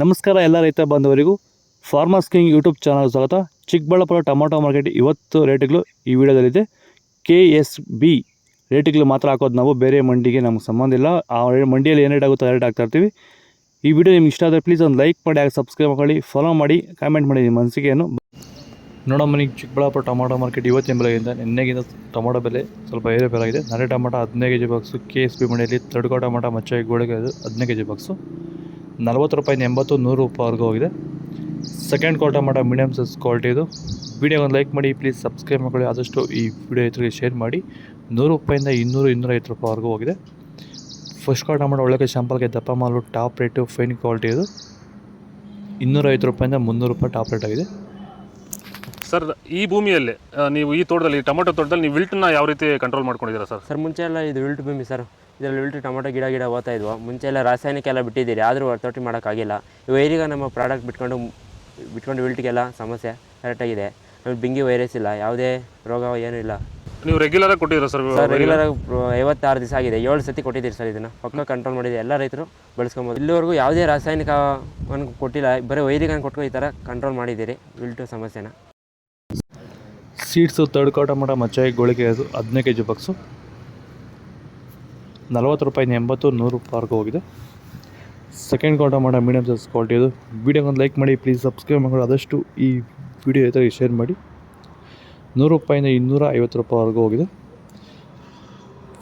ನಮಸ್ಕಾರ ಎಲ್ಲ ರೈತ ಬಾಂಧವರಿಗೂ ಫಾರ್ಮರ್ಸ್ ಕಿಂಗ್ ಯೂಟ್ಯೂಬ್ ಚಾನಲ್ ಸ್ವಾಗತ. ಚಿಕ್ಕಬಳ್ಳಾಪುರ ಟೊಮೊಟೊ ಮಾರ್ಕೆಟ್ ಇವತ್ತು ರೇಟ್ಗಳು ಈ ವಿಡಿಯೋದಲ್ಲಿದೆ. KSB ರೇಟ್ಗಳು ಮಾತ್ರ ಹಾಕೋದು ನಾವು, ಬೇರೆ ಮಂಡಿಗೆ ನಮ್ಗೆ ಸಂಬಂಧ ಇಲ್ಲ. ಆ ಮಂಡಿಯಲ್ಲಿ ಏನು ರೇಟ್ ಆಗುತ್ತೋ ರೇಟ್ ಹಾಕ್ತಾ ಇರ್ತೀವಿ. ಈ ವಿಡಿಯೋ ನಿಮ್ಗೆ ಇಷ್ಟ ಆದರೆ ಪ್ಲೀಸ್ ಒಂದು ಲೈಕ್ ಮಾಡಿ, ಹಾಗೆ ಸಬ್ಸ್ಕ್ರೈಬ್ ಮಾಡಿ, ಫಾಲೋ ಮಾಡಿ, ಕಾಮೆಂಟ್ ಮಾಡಿ ನಿಮ್ಮ ಅನಿಸಿಕೆಯನ್ನು. ನೋಡೋ ಮನೆಗೆ ಚಿಕ್ಕಬಳ್ಳಾಪುರ ಟೊಮೊಟೊ ಮಾರ್ಕೆಟ್ ಇವತ್ತಿನ ಬೆಲೆಗಿಂತ ನಿನ್ನೆಗಿಂತ ಟೊಮೊಟೊ ಬೆಲೆ ಸ್ವಲ್ಪ ಏರುಪೇರಾಗಿದೆ. ನರೆ ಟೊಮೊಟೊ 15 kg ಬಾಕ್ಸು KSB ಮಂಡಿಯಲ್ಲಿ. ತಡ್ಕೋ ಟೊಮೊಟೊ ಮಚ್ಚೆ ಗೋಳಿಗೆ 15 kg ಬಾಕ್ಸು 40 ರೂಪಾಯಿಂದ 80, 100 ರೂಪಾಯಿವರೆಗೂ ಹೋಗಿದೆ. Second quarter tomato medium size quality ಇದು. ವಿಡಿಯೋ ಒಂದು ಲೈಕ್ ಮಾಡಿ, ಪ್ಲೀಸ್ ಸಬ್ಸ್ಕ್ರೈಬ್ ಮಾಡಿ, ಆದಷ್ಟು ಈ ವಿಡಿಯೋ ರೈತರಿಗೆ ಶೇರ್ ಮಾಡಿ. 100 ರೂಪಾಯಿಂದ 200, 250 ರೂಪಾಯಿವರೆಗೂ ಹೋಗಿದೆ. ಫಸ್ಟ್ ಕ್ವಾರ್ಟರ್ ಟೊಮೊಟೊ ಒಳ್ಳೆ ಶಾಂಪಲ್ಗೆ ದಪ್ಪ ಮಾಲು, ಟಾಪ್ ರೇಟು, ಫೈನ್ ಕ್ವಾಲಿಟಿ ಇದು. 250 ರೂಪಾಯಿಂದ 300 ರೂಪಾಯಿ ಟಾಪ್ ರೇಟ್ ಆಗಿದೆ. ಸರ್, ಈ ಭೂಮಿಯಲ್ಲಿ ನೀವು ಈ ತೋಟದಲ್ಲಿ ಟೊಮೊಟೊ ತೋಟದಲ್ಲಿ ನೀವು ವಿಲ್ಟನ್ನ ಯಾವ ರೀತಿ ಕಂಟ್ರೋಲ್ ಮಾಡ್ಕೊಂಡಿದ್ದೀರಾ ಸರ್? ಸರ್, ಮುಂಚೆ ಎಲ್ಲ ಇದು ವಿಲ್ಟ್ ಭೂಮಿ ಸರ್. ಇದರಲ್ಲಿ ವಿಲ್ಟ್ ಟೊಮೊಟೊ ಗಿಡ ಓದ್ತಾ ಇದ್ವು. ಮುಂಚೆ ಎಲ್ಲ ರಾಸಾಯನಿಕ ಎಲ್ಲ ಬಿಟ್ಟಿದ್ದೀರಿ, ಆದರೂ ವರ್ತೋಟಿ ಮಾಡೋಕ್ಕಾಗಿಲ್ಲ. ಈಗ ನಮ್ಮ ಪ್ರಾಡಕ್ಟ್ ಬಿಟ್ಕೊಂಡು ವಿಲ್ಟ್ಗೆಲ್ಲ ಸಮಸ್ಯೆ ಕರೆಕ್ಟಾಗಿದೆ. ಆಮೇಲೆ ಬಿಂಗಿ ವೈರಸ್ ಇಲ್ಲ, ಯಾವುದೇ ರೋಗ ಏನೂ ಇಲ್ಲ. ನೀವು ರೆಗ್ಯುಲರಾಗಿ ಕೊಟ್ಟಿದ್ದೀರಾ ಸರ್? ರೆಗ್ಯುಲರಾಗಿ 56 ದಿವಸ ಆಗಿದೆ, 7 ಸತಿ ಕೊಟ್ಟಿದ್ದೀರಿ ಸರ್. ಇದನ್ನು ಪಕ್ಕ ಕಂಟ್ರೋಲ್ ಮಾಡಿದೆ, ಎಲ್ಲ ರೈತರು ಬಳಸ್ಕೊಬೋದು. ಇಲ್ಲಿವರೆಗೂ ಯಾವುದೇ ರಾಸಾಯನಿಕವನ್ನು ಕೊಟ್ಟಿಲ್ಲ, ಬರೀ ವೈರಿಗನ್ನು ಕೊಟ್ಟು ಈ ಥರ ಕಂಟ್ರೋಲ್ ಮಾಡಿದ್ದೀರಿ ವಿಲ್ಟು ಸಮಸ್ಯೆನ. ಸೀಡ್ಸು ತಡ್ಕೋ ಟೊಮೊಟೊ ಮಚ್ಚೆ ಗೋಳಿಗೆ 15 kg ಬಾಕ್ಸು 40 ರೂಪಾಯಿಂದ 80, 100 ರೂಪಾಯಿವರೆಗೂ ಹೋಗಿದೆ. Second quarter tomato medium size quality ಇದು. ವಿಡಿಯೋ ಒಂದು ಲೈಕ್ ಮಾಡಿ, ಪ್ಲೀಸ್ ಸಬ್ಸ್ಕ್ರೈಬ್ ಮಾಡಿ, ಆದಷ್ಟು ಈ ವಿಡಿಯೋ ರೈತರಿಗೆ ಶೇರ್ ಮಾಡಿ. 100 ರೂಪಾಯಿಂದ 250 ರೂಪಾಯಿವರೆಗೂ ಹೋಗಿದೆ.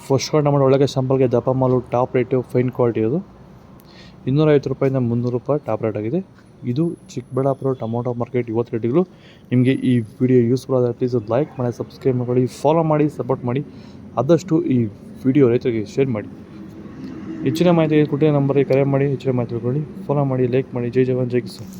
ಫಸ್ಟ್ ಕ್ವಾರ್ಟರ್ ಟೊಮೊಟೊ ಒಳಗೆ ಶಾಂಪಲ್ಗೆ ದಪ್ಪ ಮಾಲು, ಟಾಪ್ ರೇಟು, ಫೈನ್ ಕ್ವಾಲಿಟಿ ಇದು. 250 ರೂಪಾಯಿಂದ 300 ರೂಪಾಯಿ ಟಾಪ್ ರೇಟ್ ಆಗಿದೆ. ಇದು ಚಿಕ್ಕಬಳ್ಳಾಪುರ ಟೊಮೊಟೊ ಮಾರ್ಕೆಟ್ ಇವತ್ತು ರೇಟ್ಗಳು. ನಿಮಗೆ ಈ ವಿಡಿಯೋ ಯೂಸ್ಫುಲ್ ಆದರೆ ಪ್ಲೀಸ್ ಒಂದು ಲೈಕ್ ಮಾಡಿ, ಸಬ್ಸ್ಕ್ರೈಬ್ ಮಾಡಿ, ಫಾಲೋ ಮಾಡಿ, ಸಪೋರ್ಟ್ ಮಾಡಿ. ಆದಷ್ಟು ಈ ವಿಡಿಯೋ ರೈತರಿಗೆ ಶೇರ್ ಮಾಡಿ. ಹೆಚ್ಚಿನ ಮಾಹಿತಿ ಕೊಟ್ಟಿರೋ ನಂಬರಿಗೆ ಕರೆ ಮಾಡಿ, ಹೆಚ್ಚಿನ ಮಾಹಿತಿ ತಿಳ್ಕೊಳ್ಳಿ. ಫಾಲೋ ಮಾಡಿ, ಲೈಕ್ ಮಾಡಿ. ಜೈ ಜವಾನ್, ಜೈ ಕಿಸಾನ್.